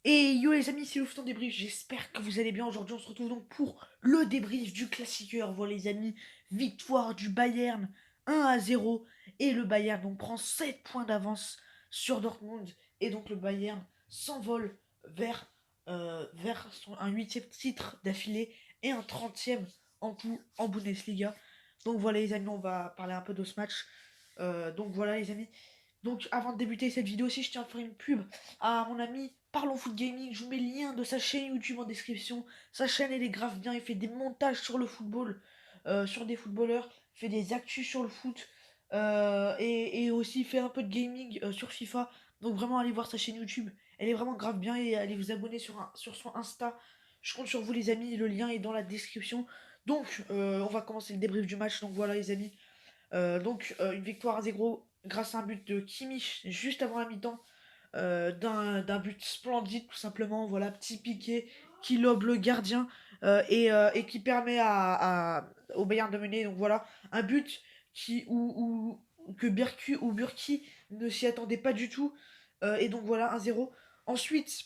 Et yo les amis, c'est le débrief, j'espère que vous allez bien. Aujourd'hui on se retrouve donc pour le débrief du classiqueur. Voilà les amis, victoire du Bayern 1-0. Et le Bayern donc prend 7 points d'avance sur Dortmund. Et donc le Bayern s'envole vers un huitième titre d'affilée et un 30e en tout en Bundesliga. Donc voilà les amis, on va parler un peu de ce match. Donc voilà les amis. Donc avant de débuter cette vidéo aussi, je tiens à faire une pub à mon ami Parlons Foot Gaming. Je vous mets le lien de sa chaîne YouTube en description. Sa chaîne elle est grave bien, il fait des montages sur le football, sur des footballeurs, il fait des actus sur le foot, et aussi il fait un peu de gaming sur FIFA. Donc vraiment allez voir sa chaîne YouTube, elle est vraiment grave bien et allez vous abonner sur son Insta. Je compte sur vous les amis, le lien est dans la description. Donc on va commencer le débrief du match. Donc voilà les amis. Une victoire à 0 grâce à un but de Kimmich juste avant la mi-temps, d'un but splendide tout simplement. Voilà, petit piqué qui lobe le gardien, et qui permet au Bayern de mener. Donc voilà, un but que Burki ne s'y attendait pas du tout. Et donc voilà, 1-0. Ensuite,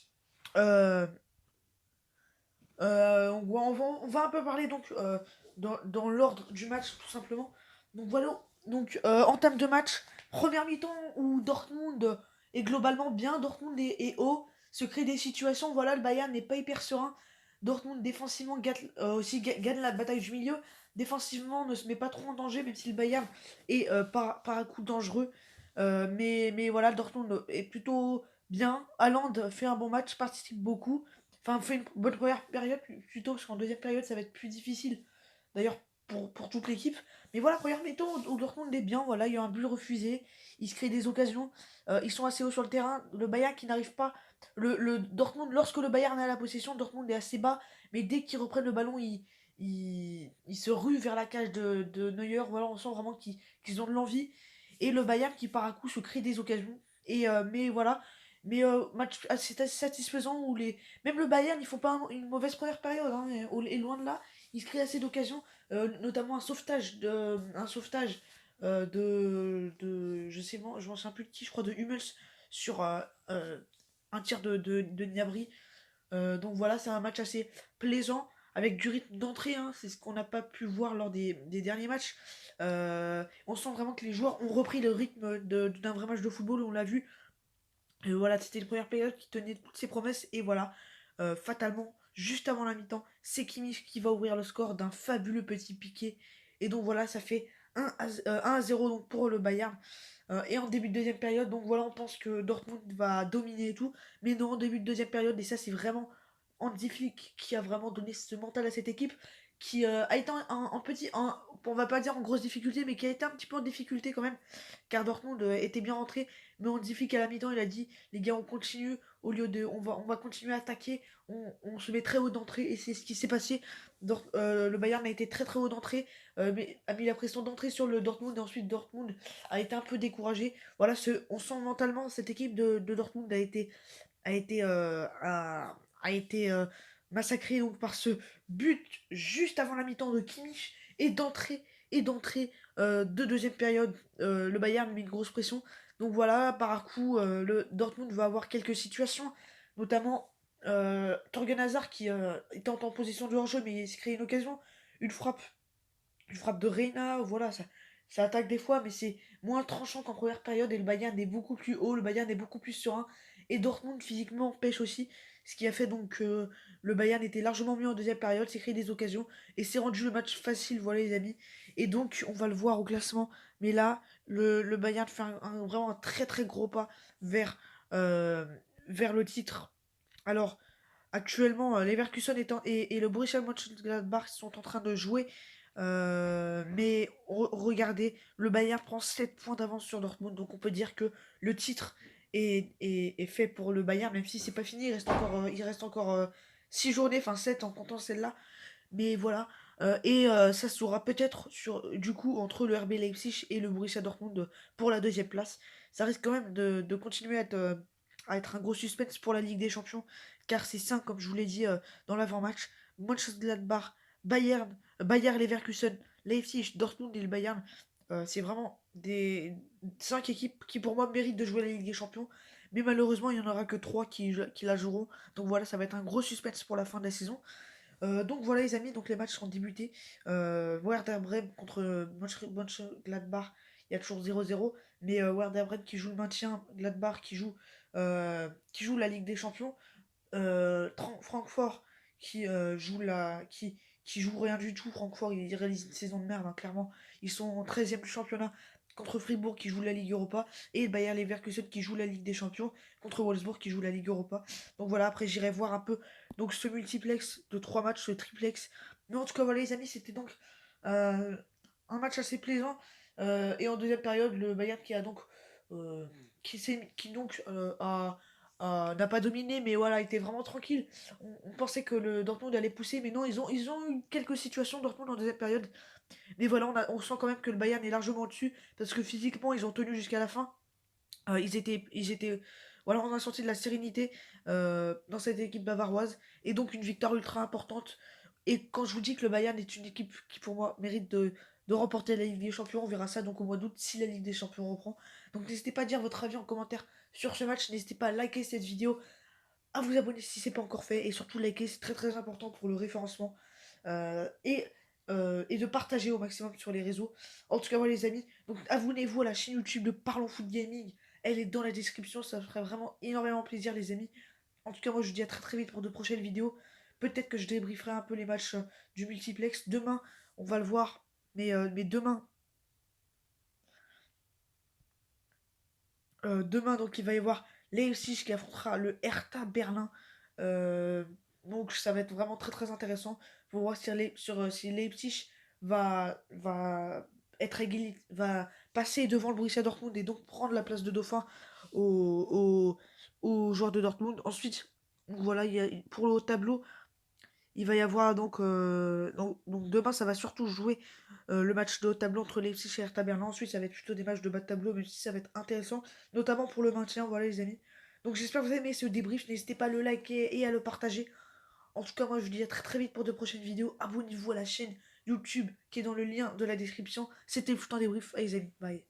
euh, on va un peu parler donc dans l'ordre du match tout simplement. Donc voilà, donc entame de match, première mi-temps où Dortmund est globalement bien, Dortmund est haut, se crée des situations, voilà, le Bayern n'est pas hyper serein. Dortmund défensivement gagne la bataille du milieu, défensivement ne se met pas trop en danger même si le Bayern est par un coup dangereux. Mais voilà, Dortmund est plutôt bien, Haaland fait un bon match, participe beaucoup. Enfin, fait une bonne première période plutôt, parce qu'en deuxième période, ça va être plus difficile. D'ailleurs, pour toute l'équipe. Mais voilà, première mi-temps où Dortmund est bien, voilà, il y a un but refusé, il se crée des occasions, ils sont assez hauts sur le terrain. Le Bayern qui n'arrive pas. Le Dortmund, lorsque le Bayern est à la possession, Dortmund est assez bas, mais dès qu'ils reprennent le ballon, ils se ruent vers la cage de Neuer. Voilà, on sent vraiment qu'ils ont de l'envie. Et le Bayern qui, par un coup, se crée des occasions. Mais voilà. Mais match assez satisfaisant où même le Bayern, ils font pas une mauvaise première période, hein, et loin de là, ils se créent assez d'occasions, notamment un sauvetage, je sais, je m'en souviens plus de qui, je crois de Hummels sur un tir de Gnabry. Donc voilà, c'est un match assez plaisant avec du rythme d'entrée, hein, c'est ce qu'on n'a pas pu voir lors des derniers matchs. On sent vraiment que les joueurs ont repris le rythme d'un vrai match de football, on l'a vu. Voilà, c'était une première période qui tenait toutes ses promesses. Et voilà, fatalement, juste avant la mi-temps, c'est Kimmich qui va ouvrir le score d'un fabuleux petit piqué. Et donc voilà, ça fait 1-0 donc pour le Bayern. Et en début de deuxième période, donc voilà, on pense que Dortmund va dominer et tout. Mais non, en début de deuxième période, et ça c'est vraiment Hansi Flick qui a vraiment donné ce mental à cette équipe, qui a été on va pas dire en grosse difficulté, mais qui a été un petit peu en difficulté quand même, car Dortmund était bien rentré. Mais Hansi Flick à la mi-temps, il a dit, les gars, on continue, au lieu de, on va continuer à attaquer, on se met très haut d'entrée, et c'est ce qui s'est passé. Le Bayern a été très très haut d'entrée, mais a mis la pression d'entrée sur le Dortmund, et ensuite Dortmund a été un peu découragé. Voilà, on sent mentalement cette équipe de Dortmund a été, a été massacrée donc, par ce but juste avant la mi-temps de Kimmich, et d'entrée de deuxième période. Le Bayern met une grosse pression. Donc voilà, par un coup, le Dortmund va avoir quelques situations, notamment Torgan Hazard qui était en position de hors-jeu, mais il s'est créé une occasion, une frappe, une frappe de Reina. Voilà, ça attaque des fois, mais c'est moins tranchant qu'en première période, et le Bayern est beaucoup plus haut, le Bayern est beaucoup plus serein, et Dortmund physiquement pêche aussi, ce qui a fait donc que le Bayern était largement mieux en deuxième période, s'est créé des occasions, et s'est rendu le match facile, voilà les amis. Et donc, on va le voir au classement, mais là, le Bayern fait vraiment un très très gros pas vers, euh, vers le titre. Alors, actuellement, Leverkusen et le Borussia Mönchengladbach sont en train de jouer. Mais regardez, le Bayern prend 7 points d'avance sur Dortmund. Donc on peut dire que le titre est fait pour le Bayern, même si c'est pas fini. Il reste encore 6 journées, enfin 7 en comptant celle-là. Mais voilà. Ça se jouera peut-être du coup entre le RB Leipzig et le Borussia Dortmund pour la deuxième place. Ça risque quand même de continuer à être un gros suspense pour la Ligue des Champions, car c'est 5 comme je vous l'ai dit dans l'avant-match. Mönchengladbach, Bayer Leverkusen, Leipzig, Dortmund et le Bayern. C'est vraiment des 5 équipes qui pour moi méritent de jouer la Ligue des Champions. mais malheureusement, il n'y en aura que 3 qui la joueront. Donc voilà, ça va être un gros suspense pour la fin de la saison. Donc voilà les amis, donc les matchs sont débutés. Werder Bremen contre Mönchengladbach, il y a toujours 0-0. Mais Werder Bremen qui joue le maintien, Gladbach qui joue la Ligue des Champions. Francfort qui joue rien du tout. Francfort, ils réalisent une saison de merde, hein, clairement. Ils sont en 13e du championnat contre Fribourg qui joue la Ligue Europa. Et le Bayer Leverkusen qui joue la Ligue des Champions contre Wolfsburg qui joue la Ligue Europa. Donc voilà, après j'irai voir un peu donc ce multiplex de 3 matchs, ce triplex. Mais en tout cas, voilà les amis, c'était donc euh, un match assez plaisant. Et en deuxième période, le Bayern qui a donc euh, qui donc n'a pas dominé, mais voilà, était vraiment tranquille. On pensait que le Dortmund allait pousser, mais non, ils ont eu quelques situations Dortmund en deuxième période. Mais voilà, on sent quand même que le Bayern est largement au-dessus, parce que physiquement, ils ont tenu jusqu'à la fin. Voilà, on a senti de la sérénité dans cette équipe bavaroise, et donc une victoire ultra importante. Et quand je vous dis que le Bayern est une équipe qui, pour moi, mérite de remporter la Ligue des Champions, on verra ça donc au mois d'août si la Ligue des Champions reprend. Donc n'hésitez pas à dire votre avis en commentaire sur ce match, n'hésitez pas à liker cette vidéo, à vous abonner si c'est pas encore fait, et surtout liker, c'est très très important pour le référencement, et de partager au maximum sur les réseaux. En tout cas, voilà les amis, donc abonnez-vous à la chaîne YouTube de Parlons Foot Gaming, elle est dans la description, ça me ferait vraiment énormément plaisir les amis. En tout cas, moi je vous dis à très très vite pour de prochaines vidéos. Peut-être que je débrieferai un peu les matchs du multiplex. Demain, on va le voir, mais demain, donc il va y avoir Leipzig qui affrontera le Hertha Berlin. Euh, donc ça va être vraiment très très intéressant pour voir si Leipzig va va passer devant le Borussia Dortmund et donc prendre la place de Dauphin aux joueurs de Dortmund. Ensuite, voilà, pour le haut tableau, il va y avoir donc demain, ça va surtout jouer le match de haut tableau entre Leipzig et Hertha Berlin. Ensuite, ça va être plutôt des matchs de bas de tableau, mais aussi ça va être intéressant, notamment pour le maintien. Voilà, les amis. Donc, j'espère que vous avez aimé ce débrief. N'hésitez pas à le liker et à le partager. En tout cas, moi, je vous dis à très très vite pour de prochaines vidéos. Abonnez-vous à la chaîne YouTube qui est dans le lien de la description. C'était le Foot en débrief. Allez, les amis, bye.